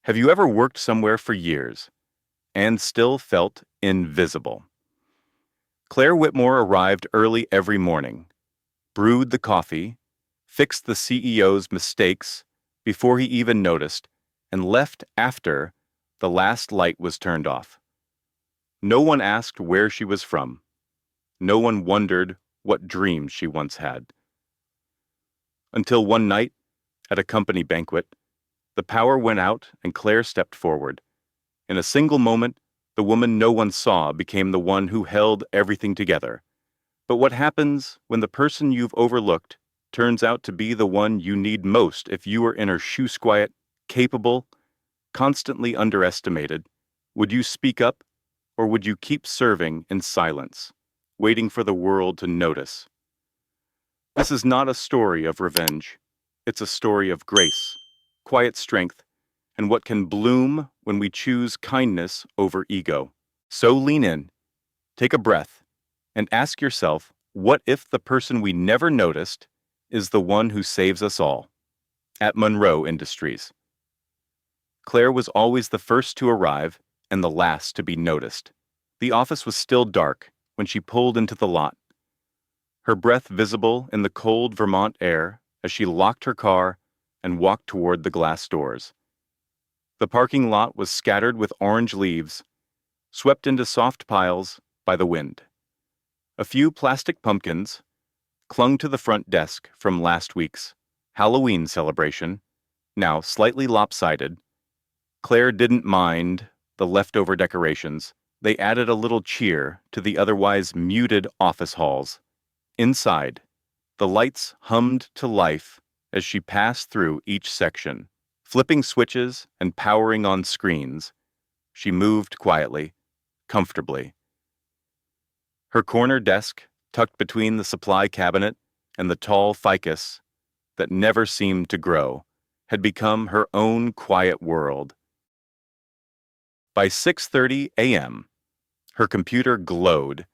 Have you ever worked somewhere for years and still felt invisible? Claire Whitmore arrived early every morning, brewed the coffee, fixed the CEO's mistakes before he even noticed, and left after the last light was turned off. No one asked where she was from. No one wondered what dreams she once had. Until one night, at a company banquet, the power went out and Claire stepped forward. In a single moment, the woman no one saw became the one who held everything together. But what happens when the person you've overlooked turns out to be the one you need most if you are in her shoe squiat, capable, constantly underestimated? Would you speak up, or would you keep serving in silence, waiting for the world to notice? This is not a story of revenge. It's a story of grace, quiet strength, and what can bloom when we choose kindness over ego. So lean in, take a breath, and ask yourself, what if the person we never noticed is the one who saves us all? At Monroe Industries, Claire was always the first to arrive and the last to be noticed. The office was still dark when she pulled into the lot, her breath visible in the cold Vermont air as she locked her car and walked toward the glass doors. The parking lot was scattered with orange leaves, swept into soft piles by the wind. A few plastic pumpkins clung to the front desk from last week's Halloween celebration, now slightly lopsided. Claire didn't mind the leftover decorations. They added a little cheer to the otherwise muted office halls. Inside, the lights hummed to life as she passed through each section. Flipping switches and powering on screens, she moved quietly, comfortably. Her corner desk, tucked between the supply cabinet and the tall ficus that never seemed to grow, had become her own quiet world. By 6:30 a.m., her computer glowed,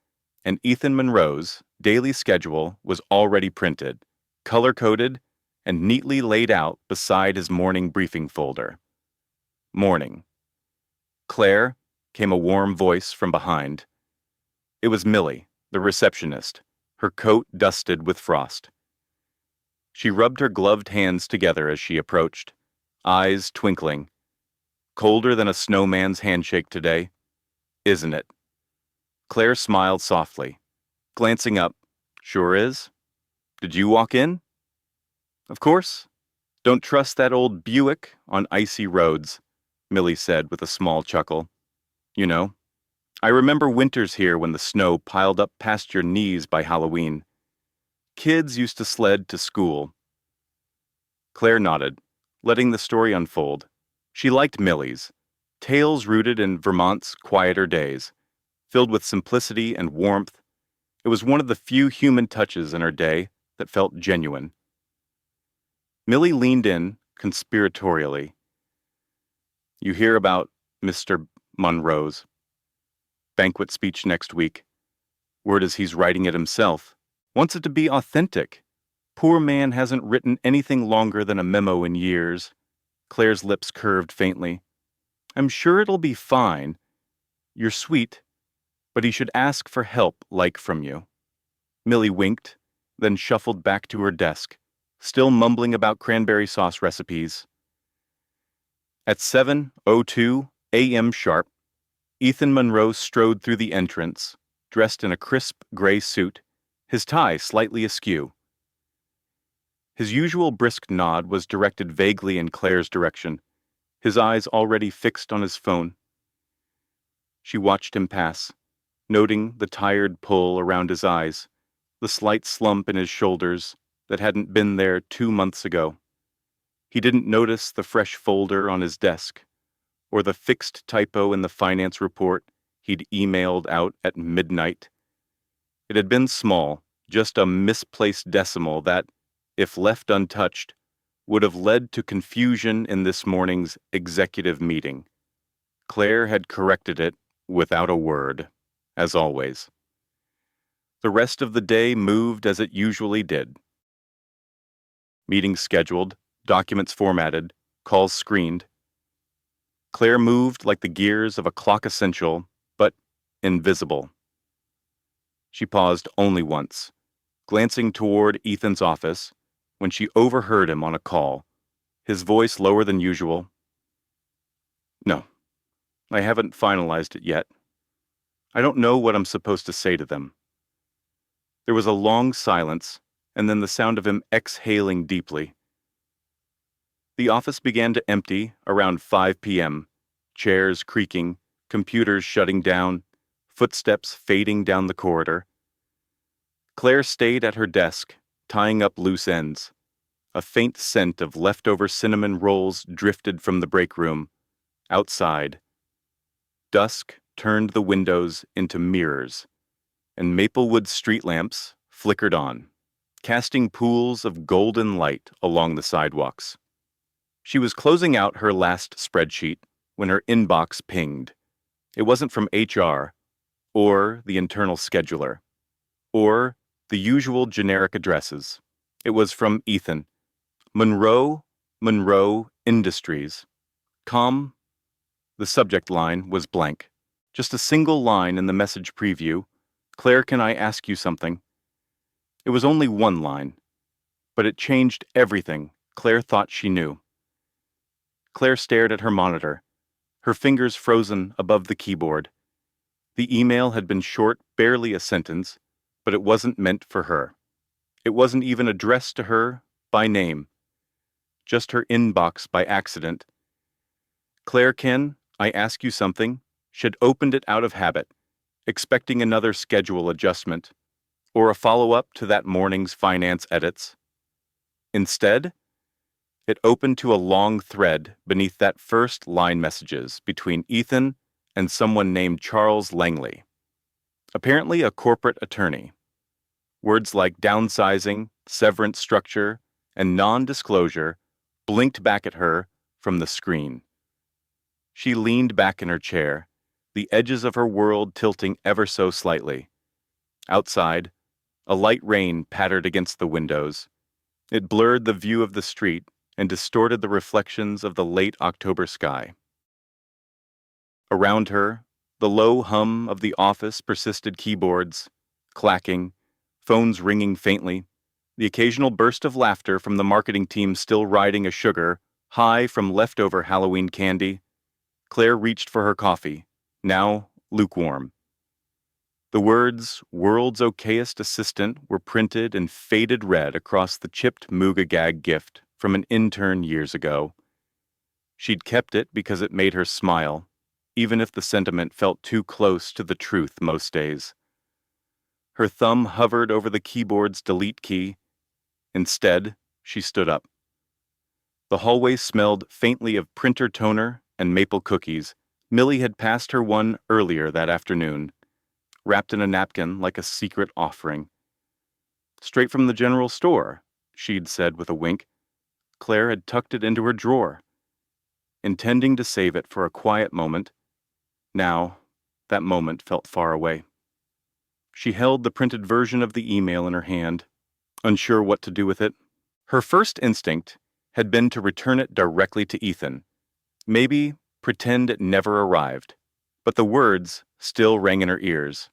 and Ethan Monroe's daily schedule was already printed, color-coded, and neatly laid out beside his morning briefing folder. Morning. Claire, came a warm voice from behind. It was Millie, the receptionist, her coat dusted with frost. She rubbed her gloved hands together as she approached, eyes twinkling. Colder than a snowman's handshake today, isn't it? Claire smiled softly, glancing up. Sure is. Did you walk in? Of course. Don't trust that old Buick on icy roads, Millie said with a small chuckle. You know, I remember winters here when the snow piled up past your knees by Halloween. Kids used to sled to school. Claire nodded, letting the story unfold. She liked Millie's, tales rooted in Vermont's quieter days, filled with simplicity and warmth. It was one of the few human touches in her day that felt genuine. Millie leaned in conspiratorially. You hear about Mr. Monroe's banquet speech next week. Word is he's writing it himself. Wants it to be authentic. Poor man hasn't written anything longer than a memo in years. Claire's lips curved faintly. I'm sure it'll be fine. You're sweet, but he should ask for help like from you. Millie winked, then shuffled back to her desk, still mumbling about cranberry sauce recipes. At 7:02 a.m. sharp, Ethan Monroe strode through the entrance, dressed in a crisp gray suit, his tie slightly askew. His usual brisk nod was directed vaguely in Claire's direction, his eyes already fixed on his phone. She watched him pass, noting the tired pull around his eyes, the slight slump in his shoulders that hadn't been there 2 months ago. He didn't notice the fresh folder on his desk, or the fixed typo in the finance report he'd emailed out at midnight. It had been small, just a misplaced decimal that, if left untouched, would have led to confusion in this morning's executive meeting. Claire had corrected it without a word, as always. The rest of the day moved as it usually did. Meetings scheduled, documents formatted, calls screened. Claire moved like the gears of a clock essential, but invisible. She paused only once, glancing toward Ethan's office, when she overheard him on a call, his voice lower than usual. "No, I haven't finalized it yet. I don't know what I'm supposed to say to them." There was a long silence, and then the sound of him exhaling deeply. The office began to empty around 5 p.m., chairs creaking, computers shutting down, footsteps fading down the corridor. Claire stayed at her desk, tying up loose ends. A faint scent of leftover cinnamon rolls drifted from the break room. Outside, dusk turned the windows into mirrors, and Maplewood street lamps flickered on, casting pools of golden light along the sidewalks. She was closing out her last spreadsheet when her inbox pinged. It wasn't from HR, or the internal scheduler, or the usual generic addresses. It was from Ethan. Monroe Industries. Com. The subject line was blank. Just a single line in the message preview. "Claire, can I ask you something?" It was only one line, but it changed everything Claire thought she knew. Claire stared at her monitor, her fingers frozen above the keyboard. The email had been short, barely a sentence, but it wasn't meant for her. It wasn't even addressed to her by name, just her inbox by accident. "Claire, can I ask you something?" She'd opened it out of habit, expecting another schedule adjustment, or a follow-up to that morning's finance edits. Instead, it opened to a long thread beneath that first line messages between Ethan and someone named Charles Langley, apparently a corporate attorney. Words like downsizing, severance structure, and non-disclosure blinked back at her from the screen. She leaned back in her chair, the edges of her world tilting ever so slightly. Outside, a light rain pattered against the windows. It blurred the view of the street and distorted the reflections of the late October sky. Around her, the low hum of the office persisted, keyboards clacking, phones ringing faintly, the occasional burst of laughter from the marketing team still riding a sugar high from leftover Halloween candy. Claire reached for her coffee, now lukewarm. The words, "World's Okayest Assistant," were printed in faded red across the chipped Mooga gag gift from an intern years ago. She'd kept it because it made her smile, even if the sentiment felt too close to the truth most days. Her thumb hovered over the keyboard's delete key. Instead, she stood up. The hallway smelled faintly of printer toner and maple cookies. Millie had passed her one earlier that afternoon, wrapped in a napkin like a secret offering. "Straight from the general store," she'd said with a wink. Claire had tucked it into her drawer, intending to save it for a quiet moment. Now, that moment felt far away. She held the printed version of the email in her hand, unsure what to do with it. Her first instinct had been to return it directly to Ethan, maybe pretend it never arrived, but the words still rang in her ears.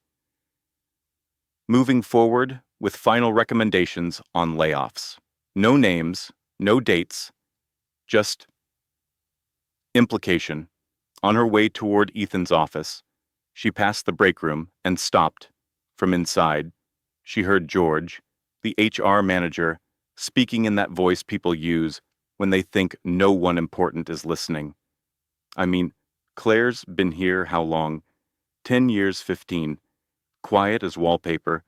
Moving forward with final recommendations on layoffs. No names, no dates, just implication. On her way toward Ethan's office, she passed the break room and stopped. From inside, she heard George, the HR manager, speaking in that voice people use when they think no one important is listening. I mean, Claire's been here how long? 10 years, 15. Quiet as wallpaper.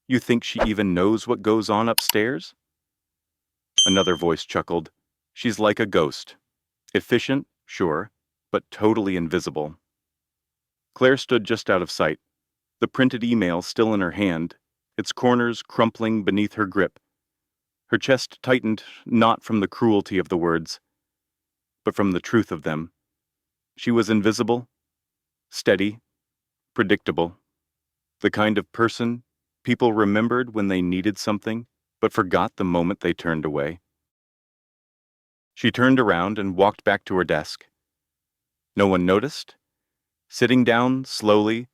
You think she even knows what goes on upstairs? Another voice chuckled. She's like a ghost. Efficient, sure, but totally invisible. Claire stood just out of sight, the printed email still in her hand, its corners crumpling beneath her grip. Her chest tightened, not from the cruelty of the words, but from the truth of them. She was invisible, steady, predictable, the kind of person people remembered when they needed something, but forgot the moment they turned away. She turned around and walked back to her desk. No one noticed? Sitting down slowly,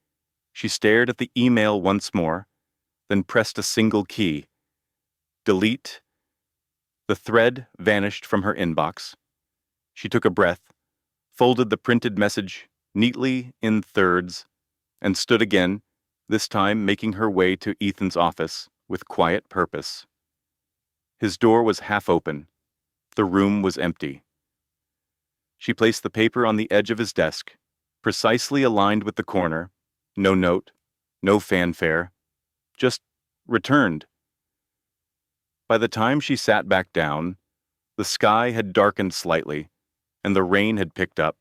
she stared at the email once more, then pressed a single key. Delete. The thread vanished from her inbox. She took a breath, folded the printed message neatly in thirds, and stood again, this time making her way to Ethan's office with quiet purpose. His door was half open. The room was empty. She placed the paper on the edge of his desk, precisely aligned with the corner. No note, no fanfare, just returned. By the time she sat back down, the sky had darkened slightly, and the rain had picked up.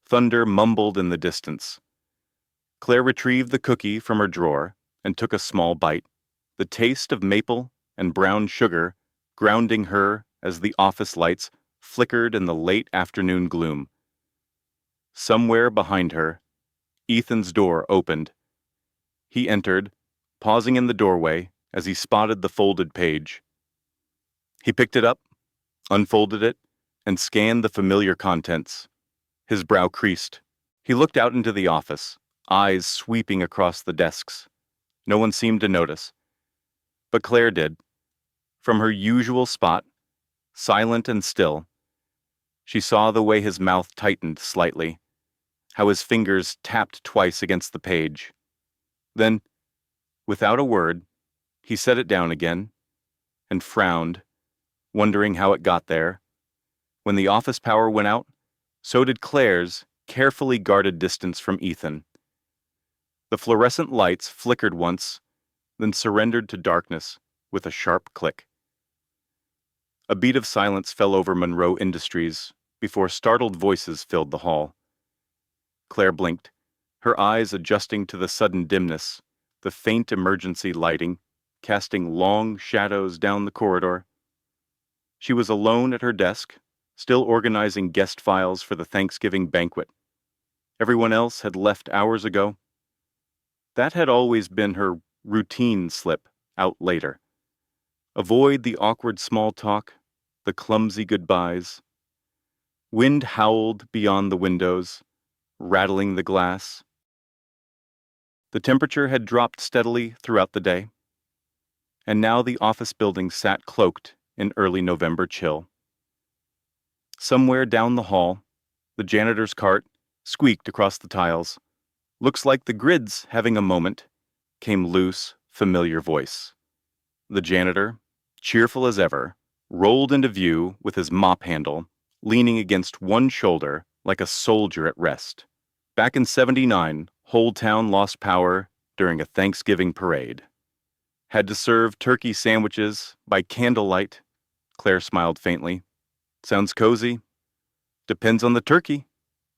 Thunder mumbled in the distance. Claire retrieved the cookie from her drawer and took a small bite, the taste of maple and brown sugar grounding her as the office lights flickered in the late afternoon gloom. Somewhere behind her, Ethan's door opened. He entered, pausing in the doorway as he spotted the folded page. He picked it up, unfolded it, and scanned the familiar contents. His brow creased. He looked out into the office, eyes sweeping across the desks. No one seemed to notice. But Claire did. From her usual spot, silent and still, she saw the way his mouth tightened slightly, how his fingers tapped twice against the page. Then, without a word, he set it down again and frowned, wondering how it got there. When the office power went out, so did Claire's carefully guarded distance from Ethan. The fluorescent lights flickered once, then surrendered to darkness with a sharp click. A beat of silence fell over Monroe Industries before startled voices filled the hall. Claire blinked, her eyes adjusting to the sudden dimness, the faint emergency lighting, casting long shadows down the corridor. She was alone at her desk, still organizing guest files for the Thanksgiving banquet. Everyone else had left hours ago. That had always been her routine slip out later. Avoid the awkward small talk, the clumsy goodbyes. Wind howled beyond the windows, rattling the glass. The temperature had dropped steadily throughout the day, and now the office building sat cloaked in early November chill. Somewhere down the hall, the janitor's cart squeaked across the tiles. "Looks like the grid's having a moment," came loose, familiar voice. The janitor, cheerful as ever, rolled into view with his mop handle, leaning against one shoulder like a soldier at rest. Back in '79, whole town lost power during a Thanksgiving parade. Had to serve turkey sandwiches by candlelight. Claire smiled faintly. "Sounds cozy." "Depends on the turkey."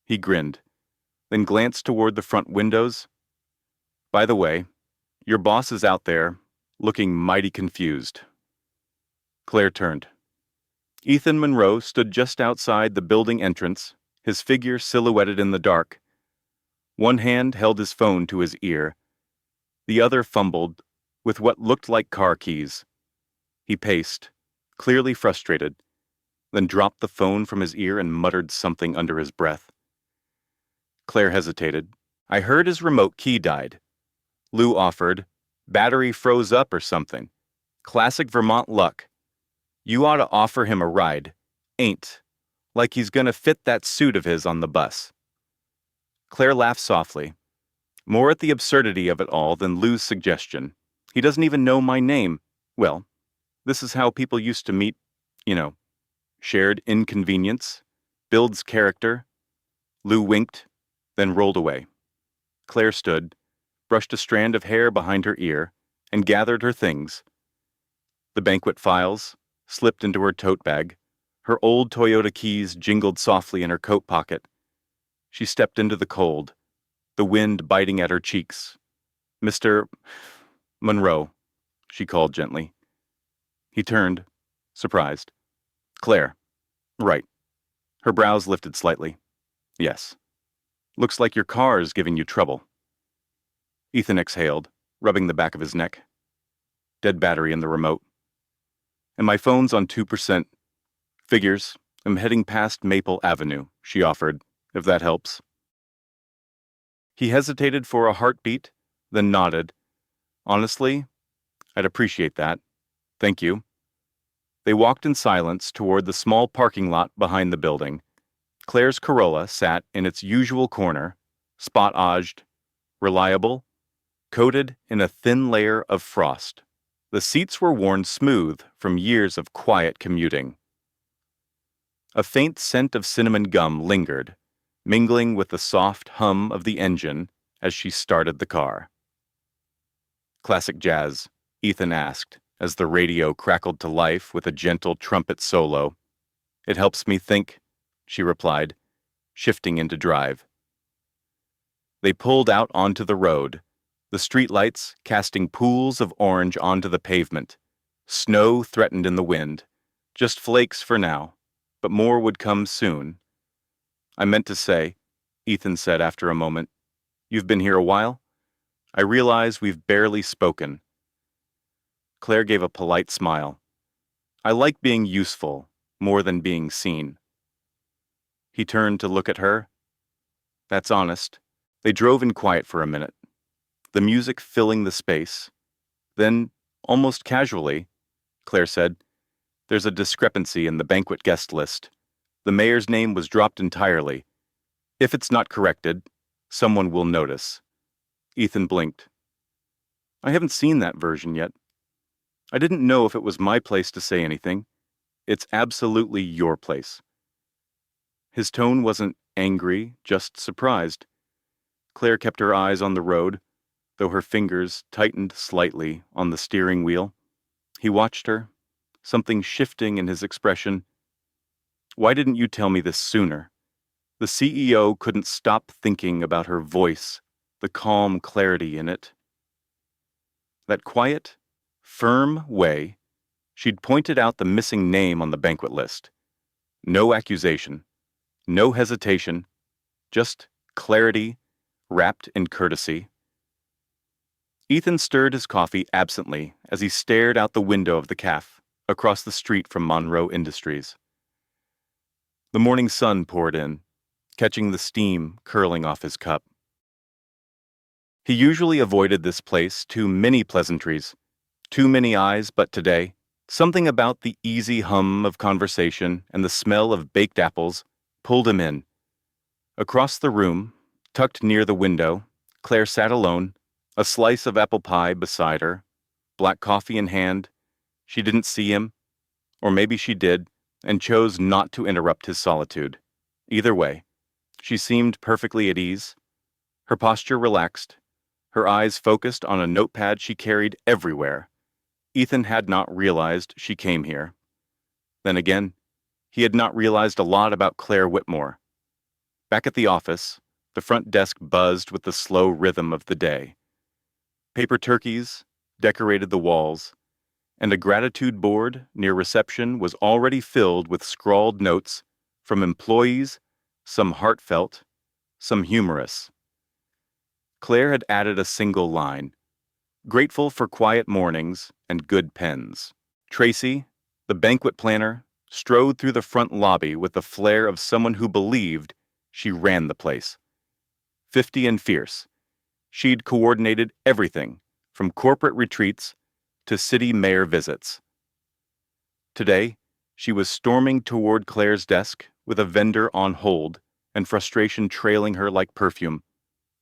He grinned, then glanced toward the front windows. "By the way, your boss is out there, looking mighty confused." Claire turned. Ethan Monroe stood just outside the building entrance, his figure silhouetted in the dark. One hand held his phone to his ear. The other fumbled with what looked like car keys. He paced, clearly frustrated, then dropped the phone from his ear and muttered something under his breath. Claire hesitated. "I heard his remote key died." Lou offered. "Battery froze up or something. Classic Vermont luck. You ought to offer him a ride. Ain't. Like he's gonna fit that suit of his on the bus." Claire laughed softly, more at the absurdity of it all than Lou's suggestion. "He doesn't even know my name. Well, this is how people used to meet, you know. Shared inconvenience. Builds character." Lou winked, then rolled away. Claire stood, brushed a strand of hair behind her ear, and gathered her things. The banquet files slipped into her tote bag. Her old Toyota keys jingled softly in her coat pocket. She stepped into the cold, the wind biting at her cheeks. "Mr. Monroe," she called gently. He turned, surprised. "Claire." "Right." Her brows lifted slightly. "Yes. Looks like your car is giving you trouble." Ethan exhaled, rubbing the back of his neck. "Dead battery in the remote. And my phone's on 2%. Figures. I'm heading past Maple Avenue," she offered, if that helps. He hesitated for a heartbeat, then nodded. Honestly, I'd appreciate that. Thank you. They walked in silence toward the small parking lot behind the building. Claire's Corolla sat in its usual corner, spot-aged, reliable, coated in a thin layer of frost. The seats were worn smooth from years of quiet commuting. A faint scent of cinnamon gum lingered, mingling with the soft hum of the engine as she started the car. Classic jazz, Ethan asked, as the radio crackled to life with a gentle trumpet solo. It helps me think, she replied, shifting into drive. They pulled out onto the road, the streetlights casting pools of orange onto the pavement. Snow threatened in the wind, just flakes for now, but more would come soon. I meant to say, Ethan said after a moment, you've been here a while? I realize we've barely spoken. Claire gave a polite smile. I like being useful more than being seen. He turned to look at her. That's honest. They drove in quiet for a minute, the music filling the space. Then, almost casually, Claire said, there's a discrepancy in the banquet guest list. The mayor's name was dropped entirely. If it's not corrected, someone will notice. Ethan blinked. I haven't seen that version yet. I didn't know if it was my place to say anything. It's absolutely your place. His tone wasn't angry, just surprised. Claire kept her eyes on the road, though her fingers tightened slightly on the steering wheel. He watched her, something shifting in his expression. Why didn't you tell me this sooner? The CEO couldn't stop thinking about her voice, the calm clarity in it. That quiet, firm way, she'd pointed out the missing name on the banquet list. No accusation, no hesitation, just clarity wrapped in courtesy. Ethan stirred his coffee absently as he stared out the window of the cafe, across the street from Monroe Industries. The morning sun poured in, catching the steam curling off his cup. He usually avoided this place too many pleasantries, too many eyes, but today, something about the easy hum of conversation and the smell of baked apples pulled him in. Across the room, tucked near the window, Claire sat alone, a slice of apple pie beside her, black coffee in hand. She didn't see him, or maybe she did, and chose not to interrupt his solitude. Either way, she seemed perfectly at ease, her posture relaxed, her eyes focused on a notepad she carried everywhere. Ethan had not realized she came here. Then again, he had not realized a lot about Claire Whitmore. Back at the office, the front desk buzzed with the slow rhythm of the day. Paper turkeys decorated the walls, and a gratitude board near reception was already filled with scrawled notes from employees, some heartfelt, some humorous. Claire had added a single line, grateful for quiet mornings and good pens. Tracy, the banquet planner, strode through the front lobby with the flair of someone who believed she ran the place. 50 and fierce, she'd coordinated everything from corporate retreats to city mayor visits. Today, she was storming toward Claire's desk with a vendor on hold and frustration trailing her like perfume.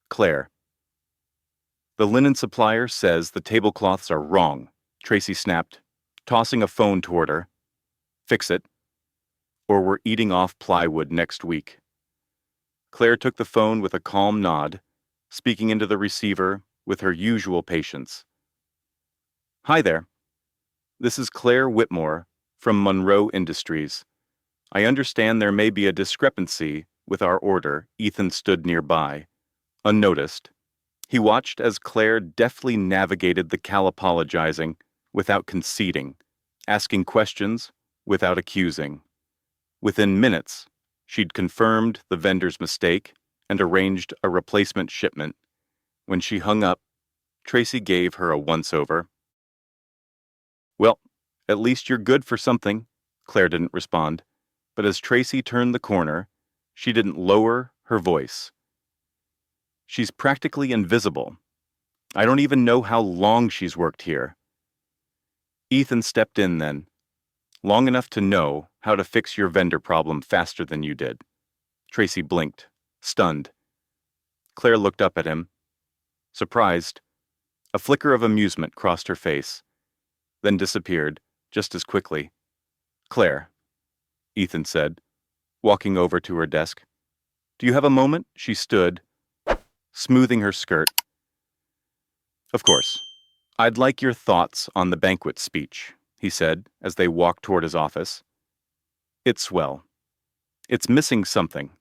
Claire. The linen supplier says the tablecloths are wrong, Tracy snapped, tossing a phone toward her. Fix it, or we're eating off plywood next week. Claire took the phone with a calm nod, speaking into the receiver with her usual patience. Hi there. This is Claire Whitmore from Monroe Industries. I understand there may be a discrepancy with our order. Ethan stood nearby, unnoticed. He watched as Claire deftly navigated the apologizing without conceding, asking questions without accusing. Within minutes, she'd confirmed the vendor's mistake and arranged a replacement shipment. When she hung up, Tracy gave her a once-over. Well, at least you're good for something, Claire didn't respond. But as Tracy turned the corner, she didn't lower her voice. "She's practically invisible. I don't even know how long she's worked here." Ethan stepped in then, long enough to know how to fix your vendor problem faster than you did. Tracy blinked, stunned. Claire looked up at him, surprised. A flicker of amusement crossed her face, then disappeared just as quickly. "Claire," Ethan said, walking over to her desk. "Do you have a moment?" She stood, smoothing her skirt. "Of course. I'd like your thoughts on the banquet speech," he said as they walked toward his office. Well, it's missing something."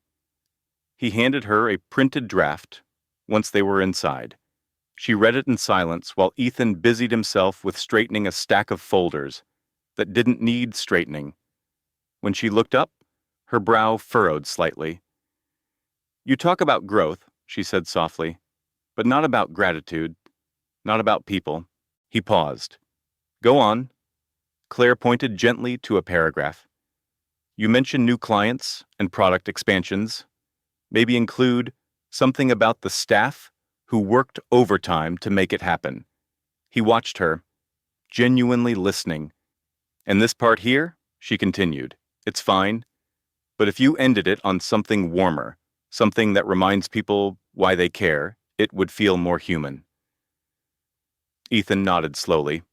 He handed her a printed draft once they were inside. She read it in silence while Ethan busied himself with straightening a stack of folders that didn't need straightening. When she looked up, her brow furrowed slightly. "You talk about growth," she said softly, "but not about gratitude, not about people." He paused. "Go on." Claire pointed gently to a paragraph. "You mention new clients and product expansions. Maybe include something about the staff who worked overtime to make it happen." He watched her, genuinely listening. "And this part here," she continued, "it's fine. But if you ended it on something warmer, something that reminds people why they care, it would feel more human." Ethan nodded slowly.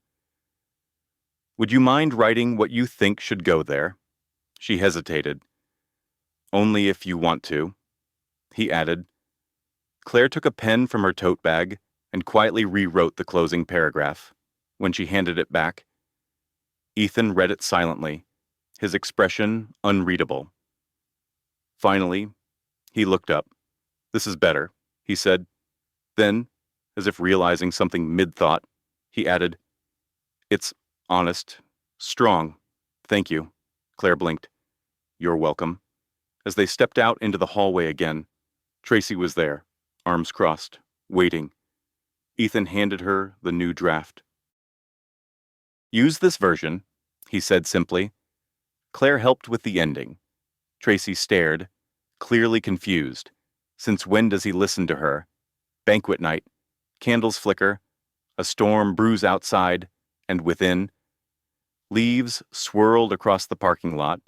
"Would you mind writing what you think should go there?" She hesitated. "Only if you want to," he added. Claire took a pen from her tote bag and quietly rewrote the closing paragraph. When she handed it back, Ethan read it silently, his expression unreadable. Finally, he looked up. "This is better," he said. Then, as if realizing something mid-thought, he added, "It's honest, strong. Thank you." Claire blinked. "You're welcome." As they stepped out into the hallway again, Tracy was there, arms crossed, waiting. Ethan handed her the new draft. "Use this version," he said simply. Claire helped with the ending. Tracy stared, clearly confused. Since when does he listen to her? Banquet night. Candles flicker. A storm brews outside, and within. Leaves swirled across the parking lot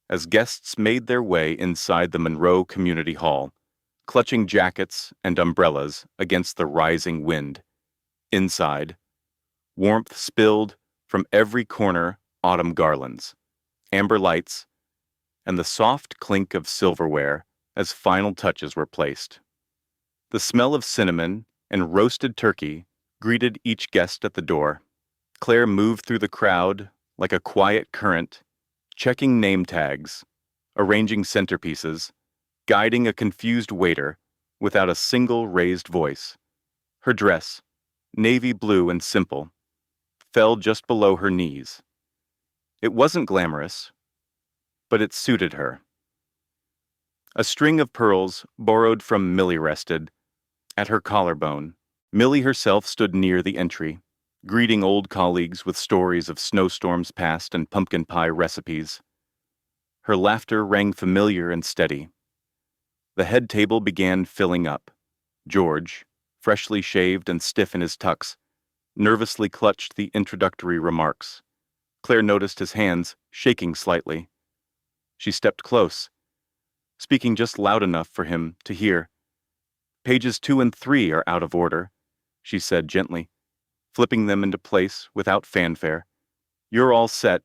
as guests made their way inside the Monroe Community Hall, clutching jackets and umbrellas against the rising wind. Inside, warmth spilled from every corner, autumn garlands, amber lights, and the soft clink of silverware as final touches were placed. The smell of cinnamon and roasted turkey greeted each guest at the door. Claire moved through the crowd like a quiet current, checking name tags, arranging centerpieces, guiding a confused waiter without a single raised voice. Her dress, navy blue and simple, fell just below her knees. It wasn't glamorous, but it suited her. A string of pearls borrowed from Millie rested at her collarbone. Millie herself stood near the entry, greeting old colleagues with stories of snowstorms past and pumpkin pie recipes. Her laughter rang familiar and steady. The head table began filling up. George, freshly shaved and stiff in his tux, nervously clutched the introductory remarks. Claire noticed his hands shaking slightly. She stepped close, speaking just loud enough for him to hear. "Pages 2 and 3 are out of order," she said gently, flipping them into place without fanfare. "You're all set."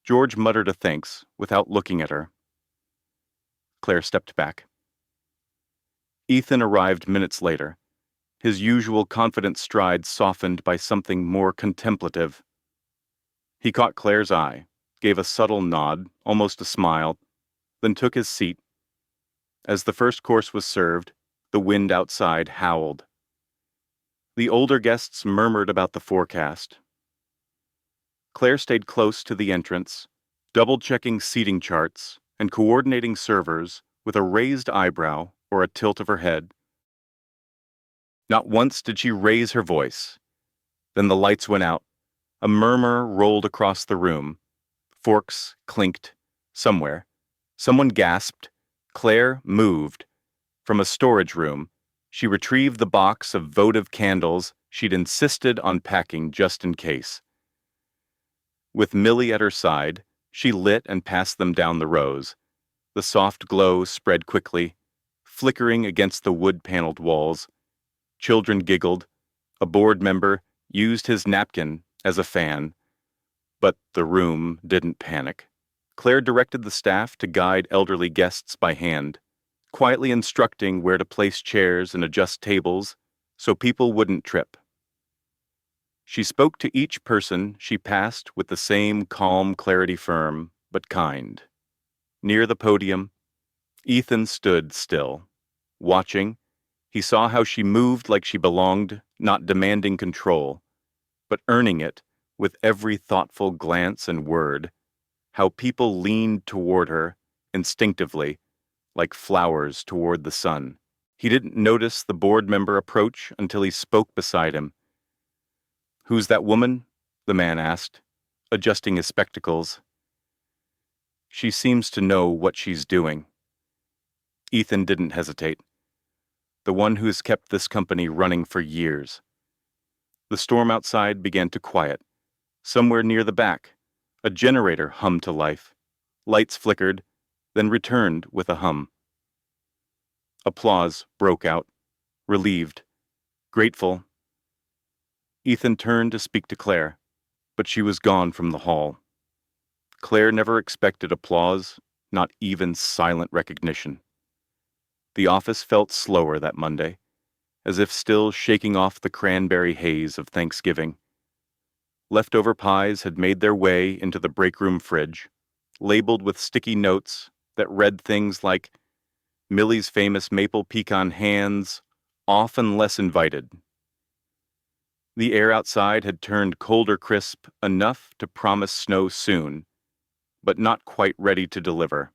George muttered a thanks without looking at her. Claire stepped back. Ethan arrived minutes later, his usual confident stride softened by something more contemplative. He caught Claire's eye, gave a subtle nod, almost a smile, then took his seat. As the first course was served, the wind outside howled. The older guests murmured about the forecast. Claire stayed close to the entrance, double-checking seating charts and coordinating servers with a raised eyebrow or a tilt of her head. Not once did she raise her voice. Then the lights went out. A murmur rolled across the room. Forks clinked somewhere. Someone gasped. Claire moved, From a storage room, she retrieved the box of votive candles she'd insisted on packing just in case. With Millie at her side, she lit and passed them down the rows. The soft glow spread quickly, flickering against the wood-paneled walls. Children giggled. A board member used his napkin as a fan. But the room didn't panic. Claire directed the staff to guide elderly guests by hand, quietly instructing where to place chairs and adjust tables so people wouldn't trip. She spoke to each person she passed with the same calm clarity, firm but kind. Near the podium, Ethan stood still. Watching, he saw how she moved like she belonged, not demanding control, but earning it with every thoughtful glance and word, how people leaned toward her, instinctively, like flowers toward the sun. He didn't notice the board member approach until he spoke beside him. "Who's that woman?" the man asked, adjusting his spectacles. "She seems to know what she's doing." Ethan didn't hesitate. "The one who's kept this company running for years." The storm outside began to quiet. Somewhere near the back, a generator hummed to life. Lights flickered, then returned with a hum. Applause broke out, relieved, grateful. Ethan turned to speak to Claire, but she was gone from the hall. Claire never expected applause, not even silent recognition. The office felt slower that Monday, as if still shaking off the cranberry haze of Thanksgiving. Leftover pies had made their way into the break room fridge, labeled with sticky notes that read things like Millie's famous maple pecan hands, often less invited. The air outside had turned colder crisp enough to promise snow soon, but not quite ready to deliver.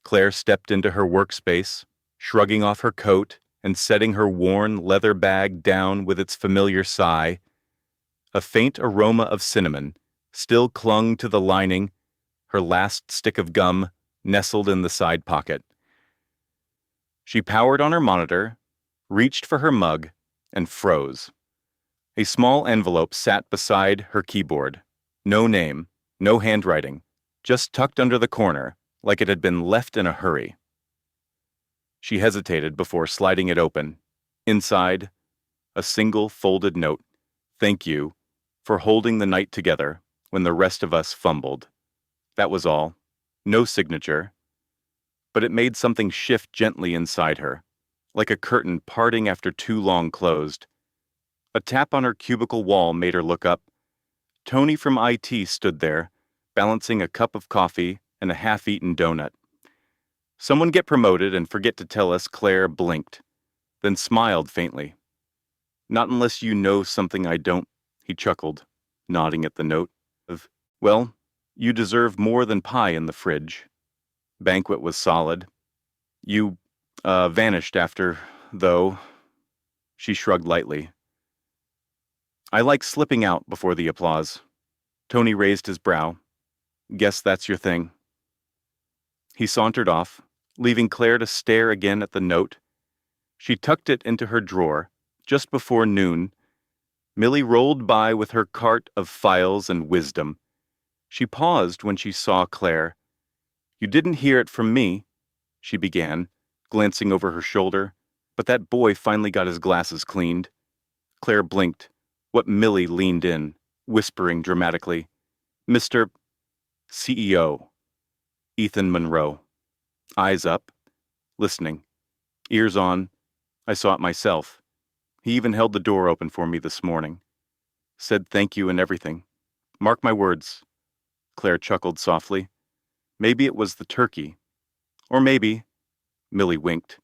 Claire stepped into her workspace, shrugging off her coat and setting her worn leather bag down with its familiar sigh. A faint aroma of cinnamon still clung to the lining, her last stick of gum nestled in the side pocket. She powered on her monitor, reached for her mug, and froze. A small envelope sat beside her keyboard. No name, no handwriting, just tucked under the corner, like it had been left in a hurry. She hesitated before sliding it open. Inside, a single folded note. "Thank you for holding the night together when the rest of us fumbled." That was all. No signature. But it made something shift gently inside her, like a curtain parting after too long closed. A tap on her cubicle wall made her look up. Tony from IT stood there, balancing a cup of coffee and a half-eaten donut. "Someone get promoted and forget to tell us." Claire blinked, then smiled faintly. "Not unless you know something I don't," he chuckled, nodding at the note. "Well, you deserve more than pie in the fridge." Banquet was solid. "You, vanished after, though." She shrugged lightly. "I like slipping out before the applause." Tony raised his brow. "Guess that's your thing." He sauntered off, leaving Claire to stare again at the note. She tucked it into her drawer. Just before noon, Millie rolled by with her cart of files and wisdom. She paused when she saw Claire. "You didn't hear it from me," she began, glancing over her shoulder, "but that boy finally got his glasses cleaned." Claire blinked, what Millie leaned in, whispering dramatically, "Mr. CEO, Ethan Monroe." Eyes up, listening, ears on. "I saw it myself. He even held the door open for me this morning. Said thank you and everything. Mark my words." Claire chuckled softly. "Maybe it was the turkey. Or maybe," Millie winked,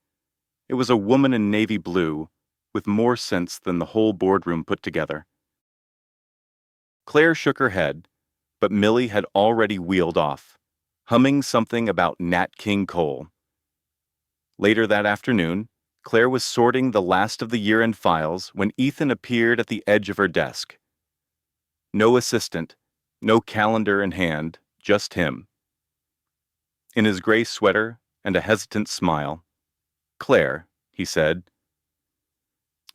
"it was a woman in navy blue with more sense than the whole boardroom put together." Claire shook her head, but Millie had already wheeled off, humming something about Nat King Cole. Later that afternoon, Claire was sorting the last of the year-end files when Ethan appeared at the edge of her desk. No assistant, no calendar in hand, just him. In his gray sweater and a hesitant smile, Claire, he said,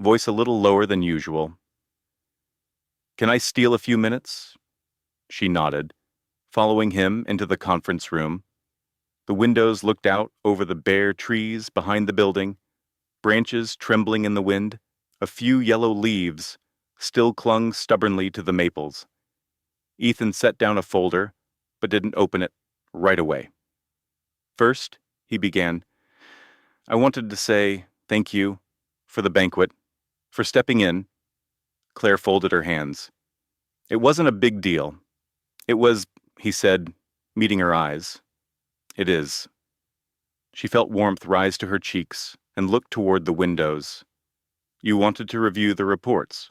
voice a little lower than usual. Can I steal a few minutes? She nodded, following him into the conference room. The windows looked out over the bare trees behind the building, branches trembling in the wind. A few yellow leaves still clung stubbornly to the maples. Ethan set down a folder, but didn't open it right away. First, he began, I wanted to say thank you for the banquet, for stepping in. Claire folded her hands. It wasn't a big deal. It was, he said, meeting her eyes. It is. She felt warmth rise to her cheeks and looked toward the windows. You wanted to review the reports.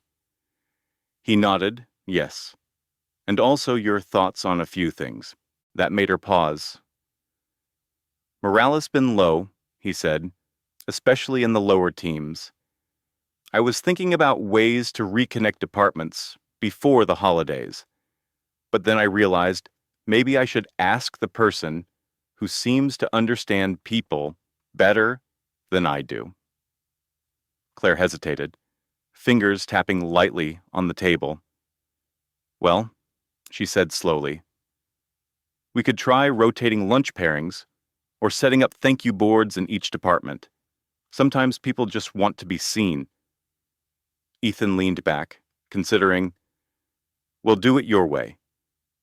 He nodded, yes. And also your thoughts on a few things. That made her pause. Morale has been low, he said, especially in the lower teams. I was thinking about ways to reconnect departments before the holidays. But then I realized maybe I should ask the person who seems to understand people better than I do. Claire hesitated, fingers tapping lightly on the table. Well, she said slowly, we could try rotating lunch pairings or setting up thank you boards in each department. Sometimes people just want to be seen. Ethan leaned back, considering, we'll do it your way.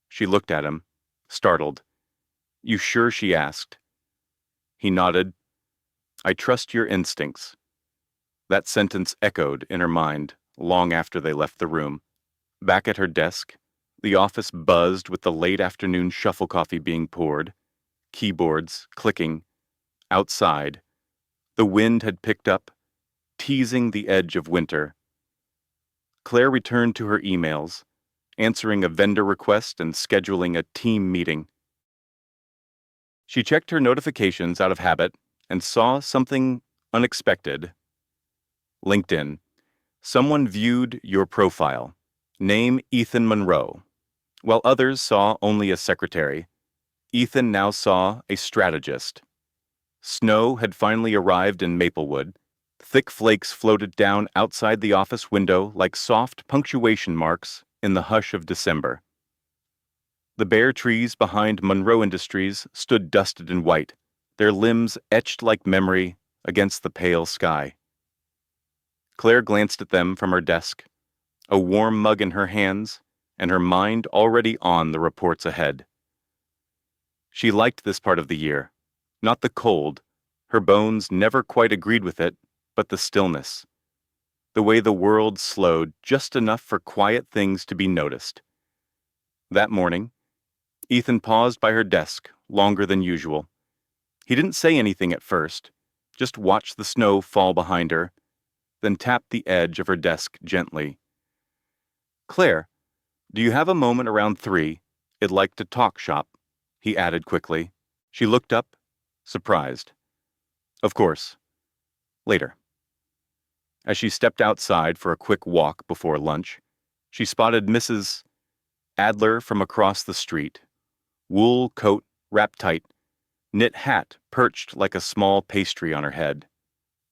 She looked at him, startled. You sure? She asked. He nodded. I trust your instincts. That sentence echoed in her mind long after they left the room. Back at her desk, the office buzzed with the late afternoon shuffle coffee being poured, keyboards clicking. Outside, the wind had picked up, teasing the edge of winter. Claire returned to her emails, answering a vendor request and scheduling a team meeting. She checked her notifications out of habit and saw something unexpected. LinkedIn. Someone viewed your profile. Name Ethan Monroe. While others saw only a secretary, Ethan now saw a strategist. Snow had finally arrived in Maplewood. Thick flakes floated down outside the office window like soft punctuation marks in the hush of December. The bare trees behind Monroe Industries stood dusted in white, their limbs etched like memory against the pale sky. Claire glanced at them from her desk, a warm mug in her hands, and her mind already on the reports ahead. She liked this part of the year, not the cold. Her bones never quite agreed with it, but the stillness. The way the world slowed just enough for quiet things to be noticed. That morning, Ethan paused by her desk longer than usual. He didn't say anything at first, just watched the snow fall behind her, then tapped the edge of her desk gently. Claire, do you have a moment around 3? I'd like to talk shop, he added quickly. She looked up, surprised. Of course. Later. As she stepped outside for a quick walk before lunch, she spotted Mrs. Adler from across the street. Wool coat wrapped tight, knit hat perched like a small pastry on her head.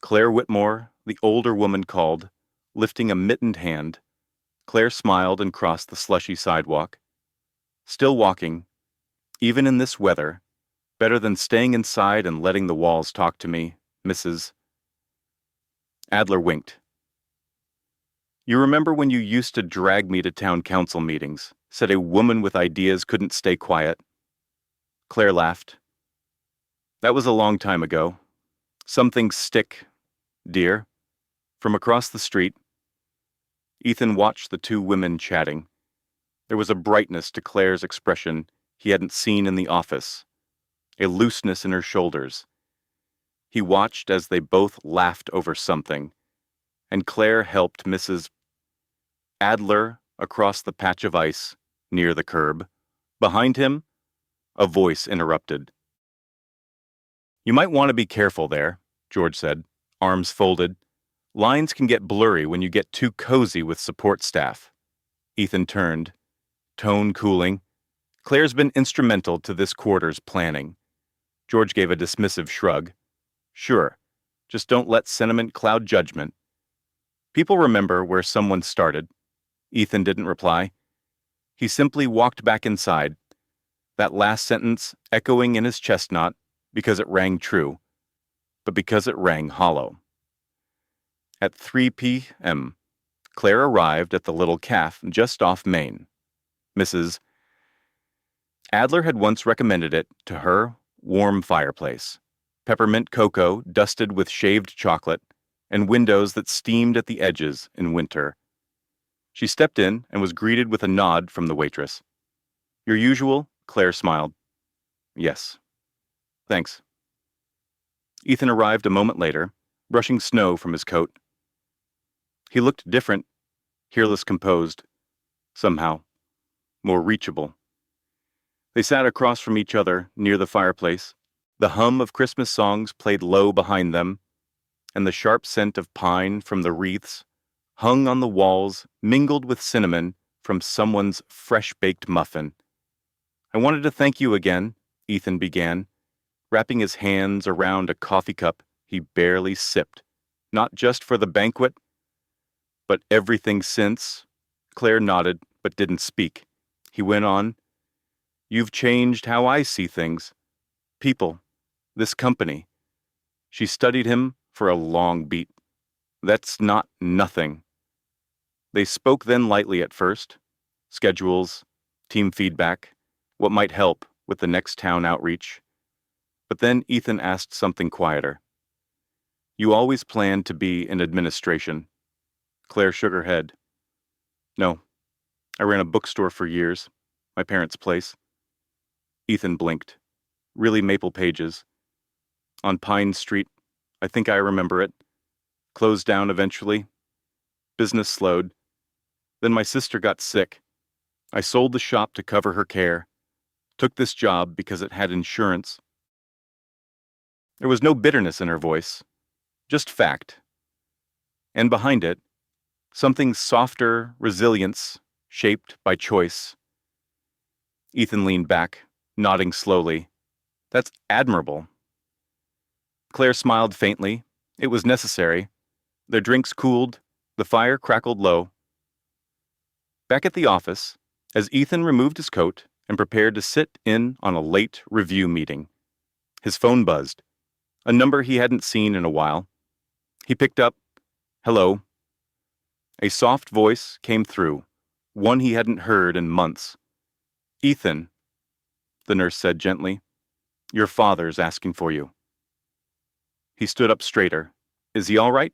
Claire Whitmore, the older woman, called, lifting a mittened hand. Claire smiled and crossed the slushy sidewalk. Still walking, even in this weather, better than staying inside and letting the walls talk to me, Mrs. Adler winked. You remember when you used to drag me to town council meetings, said a woman with ideas couldn't stay quiet? Claire laughed. That was a long time ago. Some things stick, dear. From across the street, Ethan watched the two women chatting. There was a brightness to Claire's expression he hadn't seen in the office, a looseness in her shoulders. He watched as they both laughed over something, and Claire helped Mrs. Adler across the patch of ice near the curb. Behind him, a voice interrupted. You might want to be careful there, George said, arms folded. Lines can get blurry when you get too cozy with support staff. Ethan turned, tone cooling. Claire's been instrumental to this quarter's planning. George gave a dismissive shrug. Sure, Just don't let sentiment cloud judgment. People remember where someone started. Ethan didn't reply. He simply walked back inside, that last sentence echoing in his chest not because it rang true, but because it rang hollow. At 3 p.m., Claire arrived at the little cafe just off Main. Mrs. Adler had once recommended it to her warm fireplace, peppermint cocoa dusted with shaved chocolate, and windows that steamed at the edges in winter. She stepped in and was greeted with a nod from the waitress. Your usual? Claire smiled. Yes. Thanks. Ethan arrived a moment later, brushing snow from his coat. He looked different, Hearless composed, somehow, more reachable. They sat across from each other near the fireplace. The hum of Christmas songs played low behind them, and the sharp scent of pine from the wreaths hung on the walls, mingled with cinnamon from someone's fresh-baked muffin. I wanted to thank you again, Ethan began, wrapping his hands around a coffee cup he barely sipped, not just for the banquet, but everything since. Claire nodded, but didn't speak. He went on, You've changed how I see things. People. This company. She studied him for a long beat. That's not nothing. They spoke then lightly at first. Schedules, team feedback, what might help with the next town outreach. But then Ethan asked something quieter. You always planned to be in administration. Claire shook her head. No, I ran a bookstore for years, my parents' place. Ethan blinked. Really Maple Pages. On Pine Street, I think I remember it. Closed down eventually. Business slowed. Then my sister got sick. I sold the shop to cover her care. Took this job because it had insurance. There was no bitterness in her voice, just fact. And behind it, something softer, resilience, shaped by choice. Ethan leaned back, nodding slowly. That's admirable. Claire smiled faintly. It was necessary. Their drinks cooled. The fire crackled low. Back at the office, as Ethan removed his coat and prepared to sit in on a late review meeting, his phone buzzed. A number he hadn't seen in a while. He picked up. Hello. A soft voice came through, one he hadn't heard in months. Ethan, the nurse said gently, your father's asking for you. He stood up straighter. Is he all right?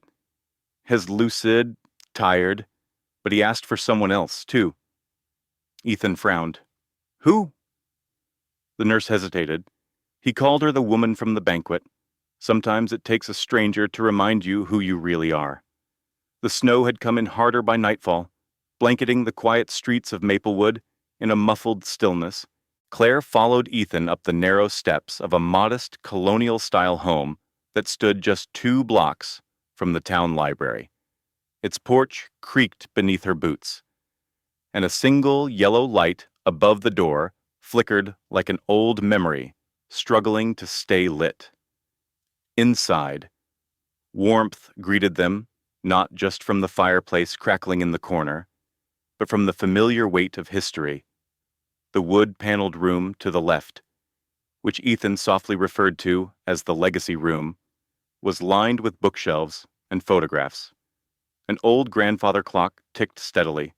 Has lucid, tired, but he asked for someone else, too. Ethan frowned. Who? The nurse hesitated. He called her the woman from the banquet. Sometimes it takes a stranger to remind you who you really are. The snow had come in harder by nightfall, blanketing the quiet streets of Maplewood in a muffled stillness. Claire followed Ethan up the narrow steps of a modest colonial-style home that stood just 2 blocks from the town library. Its porch creaked beneath her boots, and a single yellow light above the door flickered like an old memory struggling to stay lit. Inside, warmth greeted them, not just from the fireplace crackling in the corner, but from the familiar weight of history. The wood-paneled room to the left, which Ethan softly referred to as the legacy room, was lined with bookshelves and photographs. An old grandfather clock ticked steadily,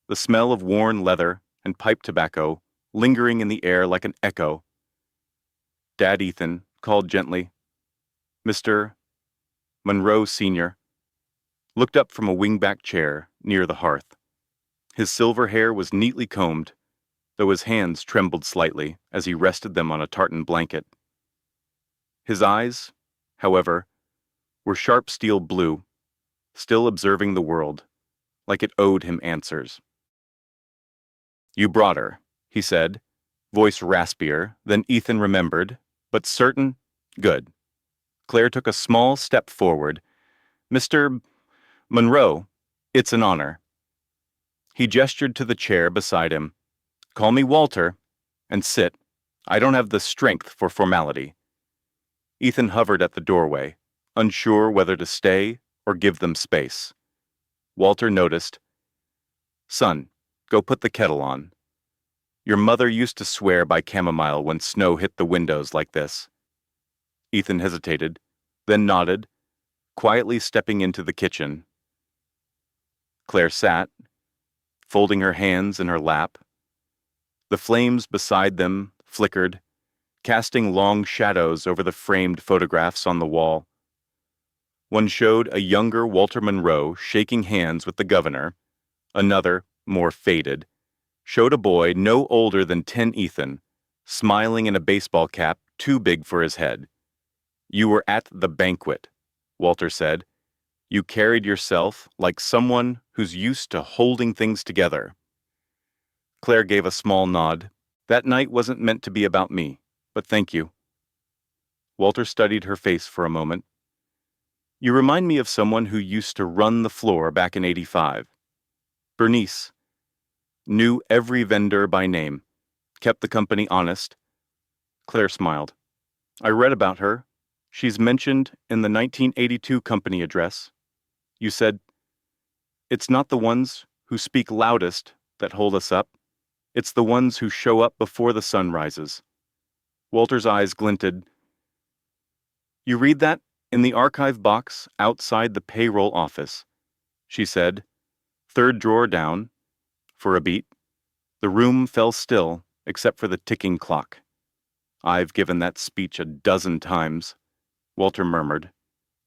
the smell of worn leather and pipe tobacco lingering in the air like an echo. Dad Ethan called gently. Mr. Monroe Sr. looked up from a wingback chair near the hearth. His silver hair was neatly combed, though his hands trembled slightly as he rested them on a tartan blanket. His eyes, however, were sharp steel blue, still observing the world, like it owed him answers. You brought her, he said, voice raspier than Ethan remembered, but certain. Good. Claire took a small step forward. Mr. Monroe, it's an honor. He gestured to the chair beside him. Call me Walter, and sit. I don't have the strength for formality. Ethan hovered at the doorway, unsure whether to stay or give them space. Walter noticed. "Son, go put the kettle on. Your mother used to swear by chamomile when snow hit the windows like this." Ethan hesitated, then nodded, quietly stepping into the kitchen. Claire sat, folding her hands in her lap. The flames beside them flickered, casting long shadows over the framed photographs on the wall. One showed a younger Walter Monroe shaking hands with the governor. Another, more faded, showed a boy no older than 10 Ethan, smiling in a baseball cap too big for his head. "You were at the banquet," Walter said. "You carried yourself like someone who's used to holding things together." Claire gave a small nod. "That night wasn't meant to be about me, but thank you." Walter studied her face for a moment. "You remind me of someone who used to run the floor back in '85. Bernice. Knew every vendor by name. Kept the company honest." Claire smiled. "I read about her. She's mentioned in the 1982 company address. You said, 'It's not the ones who speak loudest that hold us up. It's the ones who show up before the sun rises.'" Walter's eyes glinted. "You read that in the archive box outside the payroll office," she said, third drawer down. For a beat, the room fell still except for the ticking clock. "I've given that speech a dozen times," Walter murmured,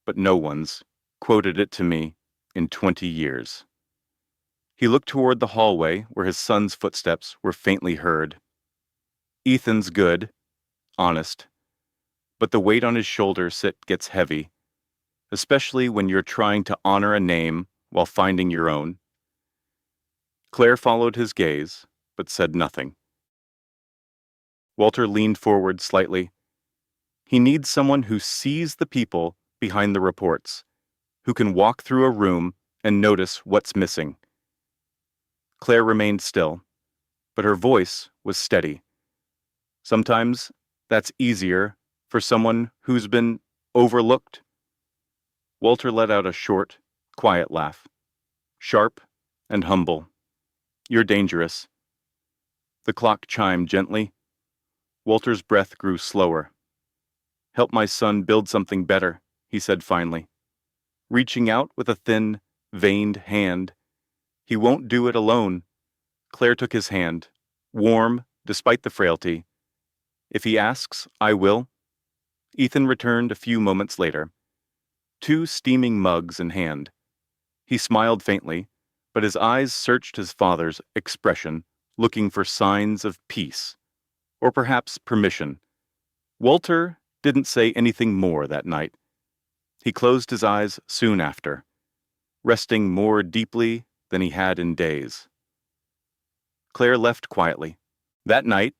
"but no one's quoted it to me in 20 years. He looked toward the hallway where his son's footsteps were faintly heard. "Ethan's good, honest, but the weight on his shoulders gets heavy, especially when you're trying to honor a name while finding your own." Claire followed his gaze, but said nothing. Walter leaned forward slightly. "He needs someone who sees the people behind the reports, who can walk through a room and notice what's missing." Claire remained still, but her voice was steady. "Sometimes that's easier for someone who's been overlooked." Walter let out a short, quiet laugh, sharp and humble. "You're dangerous." The clock chimed gently. Walter's breath grew slower. "Help my son build something better," he said finally, reaching out with a thin, veined hand. "He won't do it alone." Claire took his hand, warm despite the frailty. "If he asks, I will." Ethan returned a few moments later, 2 steaming mugs in hand. He smiled faintly, but his eyes searched his father's expression, looking for signs of peace, or perhaps permission. Walter didn't say anything more that night. He closed his eyes soon after, resting more deeply than he had in days. Claire left quietly. That night,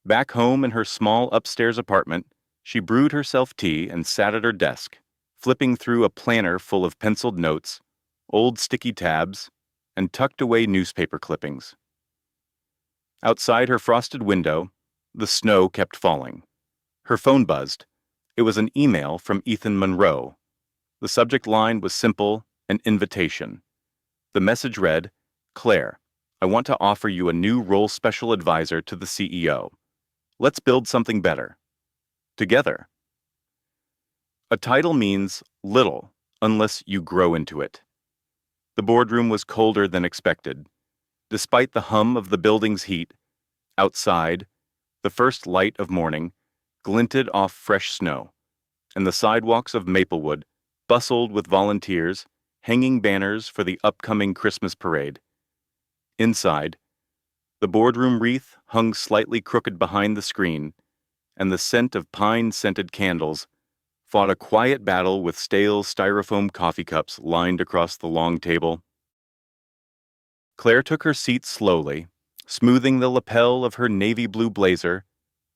back home in her small upstairs apartment, she brewed herself tea and sat at her desk, flipping through a planner full of penciled notes, old sticky tabs, and tucked away newspaper clippings. Outside her frosted window, the snow kept falling. Her phone buzzed. It was an email from Ethan Monroe. The subject line was simple, an invitation. The message read, "Claire, I want to offer you a new role special advisor to the CEO. Let's build something better. Together." A title means little unless you grow into it. The boardroom was colder than expected. Despite the hum of the building's heat, outside, the first light of morning glinted off fresh snow, and the sidewalks of Maplewood bustled with volunteers hanging banners for the upcoming Christmas parade. Inside, the boardroom wreath hung slightly crooked behind the screen, and the scent of pine-scented candles fought a quiet battle with stale styrofoam coffee cups lined across the long table. Claire took her seat slowly, smoothing the lapel of her navy blue blazer.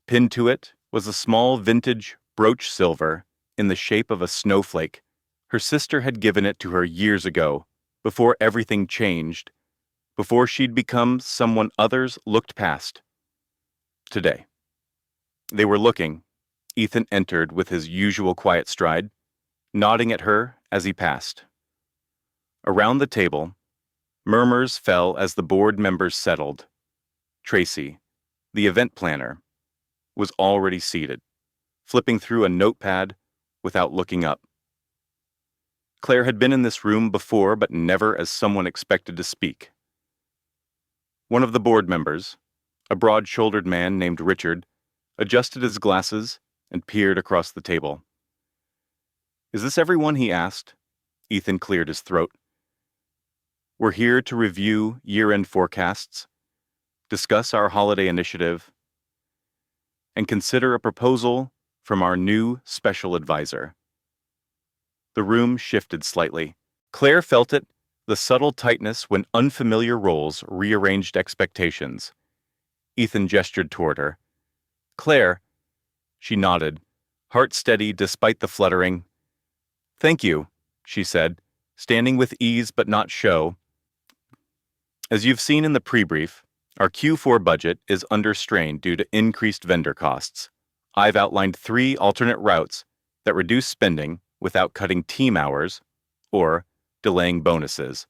Pinned to it was a small vintage brooch silver in the shape of a snowflake. Her sister had given it to her years ago, before everything changed, before she'd become someone others looked past. Today. They were looking. Ethan entered with his usual quiet stride. nodding at her as he passed. Around the table, murmurs fell as the board members settled. Tracy, the event planner, was already seated, flipping through a notepad without looking up. Claire had been in this room before, but never as someone expected to speak. One of the board members, a broad-shouldered man named Richard, adjusted his glasses and peered across the table. "Is this everyone?" he asked. Ethan cleared his throat. "We're here to review year-end forecasts, discuss our holiday initiative, and consider a proposal from our new special advisor." The room shifted slightly. Claire felt it, the subtle tightness when unfamiliar roles rearranged expectations. Ethan gestured toward her. "Claire," she nodded, heart steady despite the fluttering. "Thank you," she said, standing with ease but not show. "As you've seen in the pre-brief, our Q4 budget is under strain due to increased vendor costs. I've outlined 3 alternate routes that reduce spending without cutting team hours or delaying bonuses."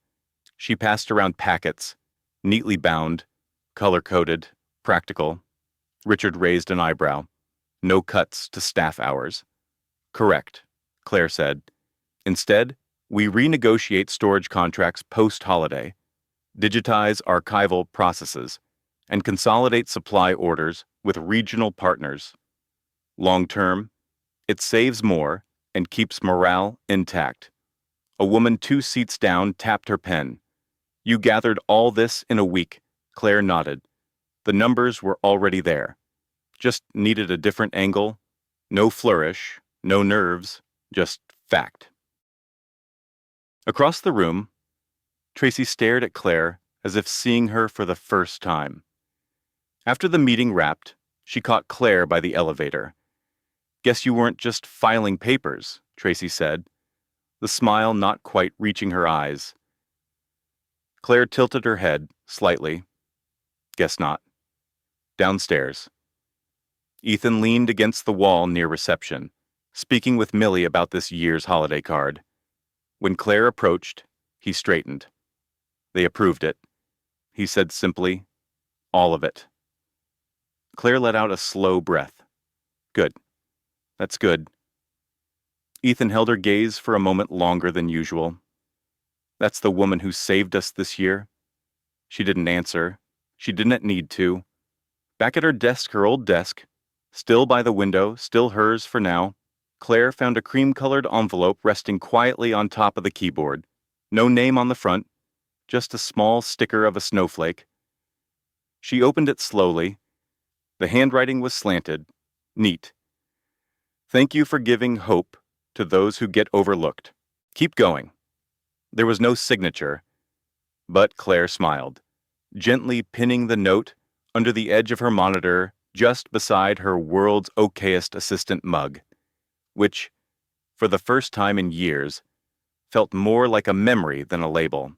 She passed around packets, neatly bound, color-coded, practical. Richard raised an eyebrow. "No cuts to staff hours." "Correct," Claire said. "Instead, we renegotiate storage contracts post-holiday, digitize archival processes, and consolidate supply orders with regional partners. Long-term, it saves more and keeps morale intact." A woman 2 seats down tapped her pen. "You gathered all this in a week," Claire nodded. "The numbers were already there. Just needed a different angle. No flourish, no nerves, just fact." Across the room, Tracy stared at Claire as if seeing her for the first time. After the meeting wrapped, she caught Claire by the elevator. "Guess you weren't just filing papers," Tracy said, the smile not quite reaching her eyes. Claire tilted her head slightly. "Guess not." Downstairs, Ethan leaned against the wall near reception, speaking with Millie about this year's holiday card. When Claire approached, he straightened. "They approved it," he said simply. "All of it." Claire let out a slow breath. "Good. That's good." Ethan held her gaze for a moment longer than usual. "That's the woman who saved us this year." She didn't answer. She didn't need to. Back at her desk, her old desk, still by the window, still hers for now, Claire found a cream-colored envelope resting quietly on top of the keyboard. No name on the front, just a small sticker of a snowflake. She opened it slowly. The handwriting was slanted, neat. "Thank you for giving hope to those who get overlooked. Keep going." There was no signature, but Claire smiled, gently pinning the note under the edge of her monitor just beside her world's okayest assistant mug, which, for the first time in years, felt more like a memory than a label.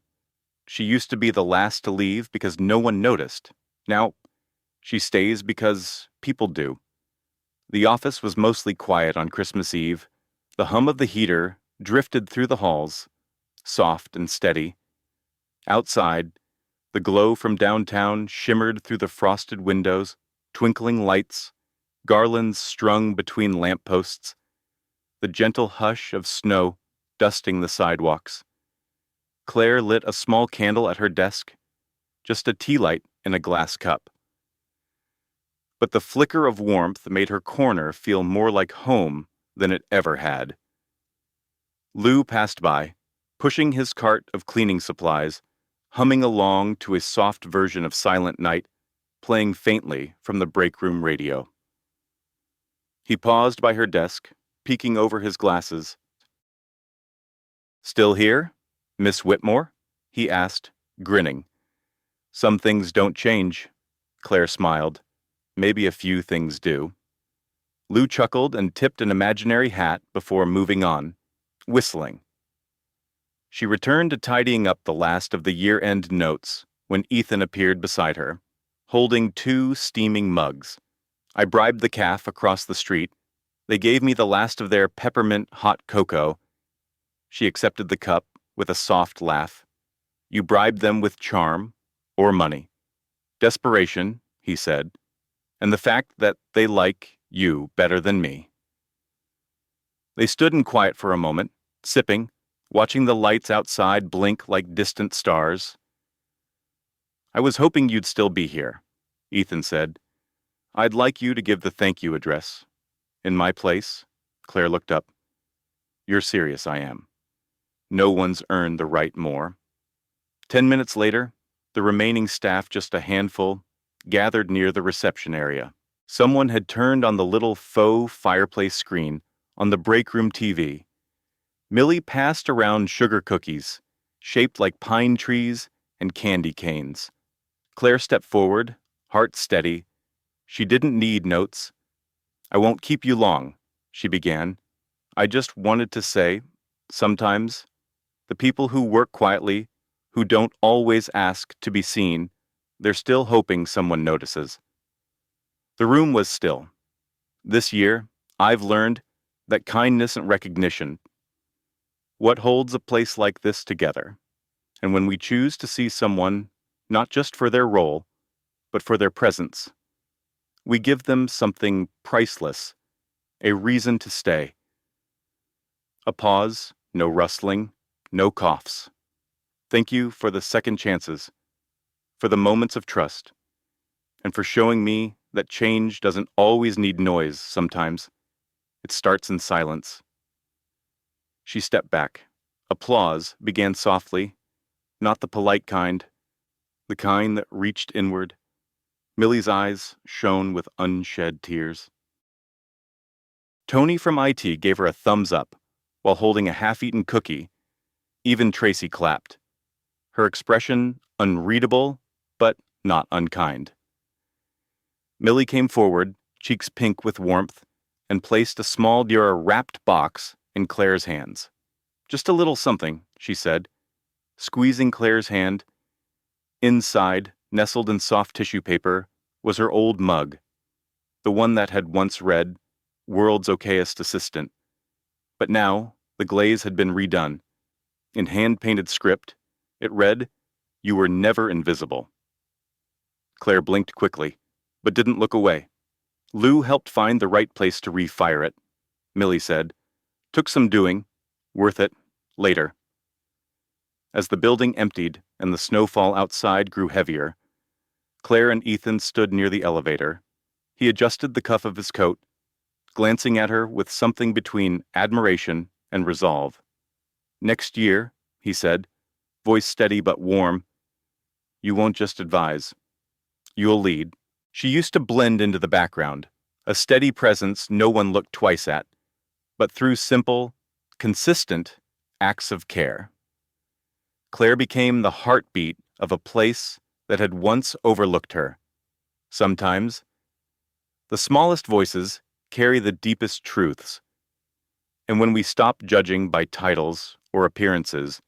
She used to be the last to leave because no one noticed. Now, she stays because people do. The office was mostly quiet on Christmas Eve. The hum of the heater drifted through the halls, soft and steady. Outside, the glow from downtown shimmered through the frosted windows, twinkling lights, garlands strung between lampposts, the gentle hush of snow dusting the sidewalks. Claire lit a small candle at her desk, just a tea light in a glass cup. But the flicker of warmth made her corner feel more like home than it ever had. Lou passed by, pushing his cart of cleaning supplies, humming along to a soft version of Silent Night, playing faintly from the break room radio. He paused by her desk, peeking over his glasses. "Still here, Miss Whitmore?" he asked, grinning. "Some things don't change," Claire smiled. "Maybe a few things do." Lou chuckled and tipped an imaginary hat before moving on, whistling. She returned to tidying up the last of the year-end notes when Ethan appeared beside her, holding 2 steaming mugs. "I bribed the calf across the street. They gave me the last of their peppermint hot cocoa She accepted the cup with a soft laugh. You bribed them with charm or money. Desperation, he said, and the fact that they like you better than me. They stood in quiet for a moment, sipping, watching the lights outside blink like distant stars. I was hoping you'd still be here, Ethan said. I'd like you to give the thank you address. In my place, Claire looked up. You're serious, I am. No one's earned the right more. 10 minutes later, the remaining staff, just a handful, gathered near the reception area. Someone had turned on the little faux fireplace screen on the break room TV. Millie passed around sugar cookies, shaped like pine trees and candy canes. Claire stepped forward, heart steady. She didn't need notes. I won't keep you long, she began. I just wanted to say, sometimes, the people who work quietly, who don't always ask to be seen, they're still hoping someone notices. The room was still. This year, I've learned that kindness and recognition, what holds a place like this together. And when we choose to see someone, not just for their role, but for their presence, we give them something priceless, a reason to stay. A pause, no rustling, no coughs. Thank you for the second chances, for the moments of trust, and for showing me that change doesn't always need noise sometimes. It starts in silence. She stepped back. Applause began softly, not the polite kind, the kind that reached inward. Millie's eyes shone with unshed tears. Tony from IT gave her a thumbs up while holding a half-eaten cookie. Even Tracy clapped. Her expression unreadable, but not unkind. Millie came forward, cheeks pink with warmth, and placed a small Dura-wrapped box in Claire's hands. Just a little something, she said, squeezing Claire's hand. Inside, nestled in soft tissue paper, was her old mug, the one that had once read, World's Okayest Assistant. But now, the glaze had been redone. In hand-painted script, it read, You were never invisible. Claire blinked quickly, but didn't look away. Lou helped find the right place to refire it, Millie said. Took some doing. Worth it. Later. As the building emptied and the snowfall outside grew heavier, Claire and Ethan stood near the elevator. He adjusted the cuff of his coat, glancing at her with something between admiration and resolve. Next year, he said, voice steady but warm, you won't just advise. You'll lead. She used to blend into the background, a steady presence no one looked twice at, but through simple, consistent acts of care. Claire became the heartbeat of a place that had once overlooked her. Sometimes, the smallest voices carry the deepest truths, and when we stop judging by titles or appearances,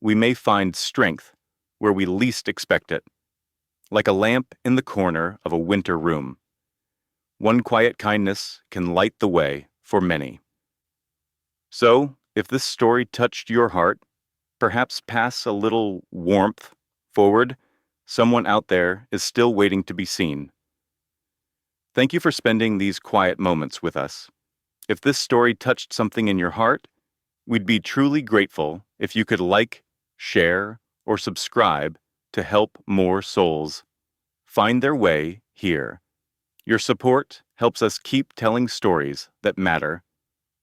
we may find strength where we least expect it, like a lamp in the corner of a winter room. One quiet kindness can light the way for many. So, if this story touched your heart, perhaps pass a little warmth forward. Someone out there is still waiting to be seen. Thank you for spending these quiet moments with us. If this story touched something in your heart, we'd be truly grateful if you could like, share, or subscribe to help more souls find their way here. Your support helps us keep telling stories that matter.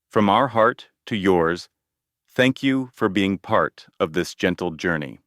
From our heart to yours, thank you for being part of this gentle journey.